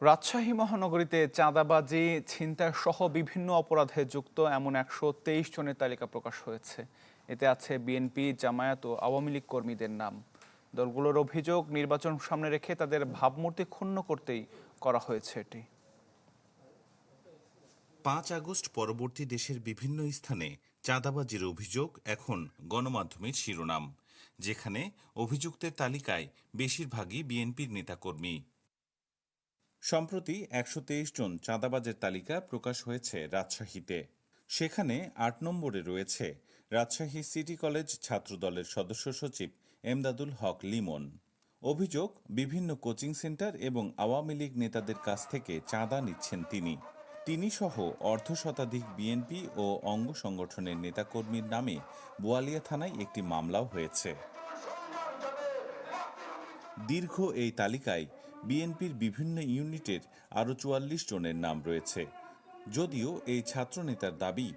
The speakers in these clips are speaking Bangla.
রাজশাহী মহানগরীতে চাঁদাবাজি, ছিনতাই সহ বিভিন্ন অপরাধে যুক্ত এমন ১২৩ জনের তালিকা প্রকাশ হয়েছে। এতে আছে বিএনপি, জামায়াত ও আওয়ামী লীগ কর্মীদের নাম। দলগুলোর অভিযোগ, নির্বাচন সামনে রেখে তাদের ভাবমূর্তি ক্ষুণ্ণ করতেই করা হয়েছে এটি। ৫ আগস্ট পরবর্তী দেশের বিভিন্ন স্থানে চাঁদাবাজির অভিযোগ এখন গণমাধ্যমের শিরোনাম, যেখানে অভিযুক্তের তালিকায় বেশিরভাগই বিএনপির নেতাকর্মী। সম্প্রতি ১২৩ জন চাঁদাবাজের তালিকা প্রকাশ হয়েছে রাজশাহীতে। সেখানে ৮ নম্বরে রয়েছে রাজশাহী সিটি কলেজ ছাত্রদলের সদস্য সচিব এমদাদুল হক লিমন। অভিযোগ, বিভিন্ন কোচিং সেন্টার এবং আওয়ামী লীগ নেতাদের কাছ থেকে চাঁদা নিচ্ছেন তিনি সহ অর্ধশতাধিক বিএনপি ও অঙ্গ সংগঠনের নেতাকর্মীর নামে বোয়ালিয়া থানায় একটি মামলাও হয়েছে। দীর্ঘ এই তালিকায় বিএনপির বিভিন্ন ইউনিটের আরও ৪৪ জনের নাম রয়েছে। যদিও এই ছাত্রনেতার দাবি,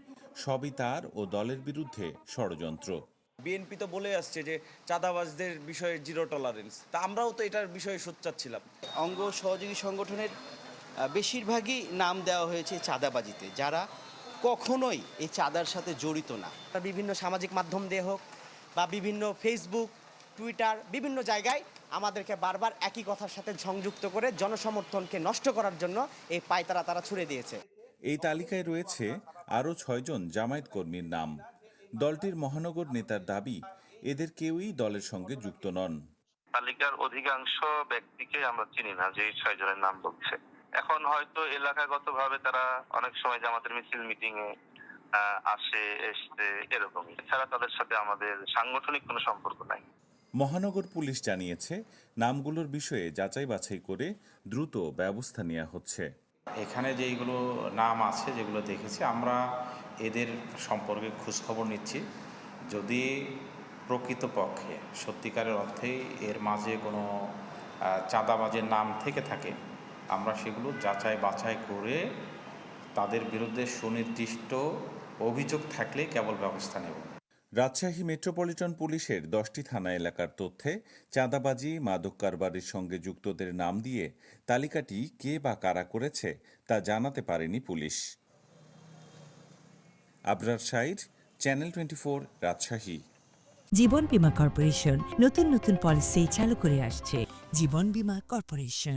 সবই তার ও দলের বিরুদ্ধে ষড়যন্ত্র। বিএনপি তো বলে আসছে যে চাঁদাবাজদের বিষয়ে জিরো টলারেন্স, তা আমরাও তো এটার বিষয়ে সোচ্চার ছিলাম। অঙ্গ সহযোগী সংগঠনের বেশিরভাগই নাম দেওয়া হয়েছে চাঁদাবাজিতে, যারা কখনোই এই চাঁদার সাথে জড়িত না। বিভিন্ন সামাজিক মাধ্যম দিয়ে হোক বা বিভিন্ন ফেসবুক, টুইটার, বিভিন্ন জায়গায় আমাদেরকে বারবার একই কথার সাথে সংযুক্ত করে জনসমর্থনকে নষ্ট করার জন্য এই পায়তারা তারা ছুড়ে দিয়েছে। এই তালিকায় রয়েছে আরও ৬ জন জামায়াত কর্মীর নাম। দলটির মহানগর নেতার দাবি, এদের কেউই দলের সঙ্গে যুক্ত নন। তালিকার অধিকাংশ ব্যক্তিকে আমরা চিনি না, যে ৬ জনের নাম বলছে। এখন হয়তো এলাকাগতভাবে তারা অনেক সময় জামাতের মিছিল মিটিং এ এসছে এরকমই, এছাড়া তাদের সাথে আমাদের সাংগঠনিক কোনো সম্পর্ক নাই। মহানগর পুলিশ জানিয়েছে, নামগুলোর বিষয়ে যাচাই বাছাই করে দ্রুত ব্যবস্থা নেওয়া হচ্ছে। এখানে যেইগুলো নাম আছে, যেগুলো দেখেছি, আমরা এদের সম্পর্কে খোঁজখবর নিচ্ছি। যদি প্রকৃতপক্ষে সত্যিকারের অর্থেই এর মাঝে কোনো চাঁদাবাজের নাম থেকে থাকে, আমরা সেগুলো যাচাই বাছাই করে তাদের বিরুদ্ধে সুনির্দিষ্ট অভিযোগ থাকলে কেবল ব্যবস্থা নেব। রাজশাহী মেট্রোপলিটন পুলিশের 10টি থানা এলাকার তথ্যে চাঁদাবাজি, মাদক কারবারের সঙ্গে যুক্তদের নাম দিয়ে তালিকাটি কে বা কারা করেছে তা জানাতে পারেনি পুলিশ। আবরার শাইর, চ্যানেল 24, রাজশাহী। জীবন বীমা কর্পোরেশন নতুন নতুন পলিসি চালু করে আসছে। জীবন বীমা কর্পোরেশন।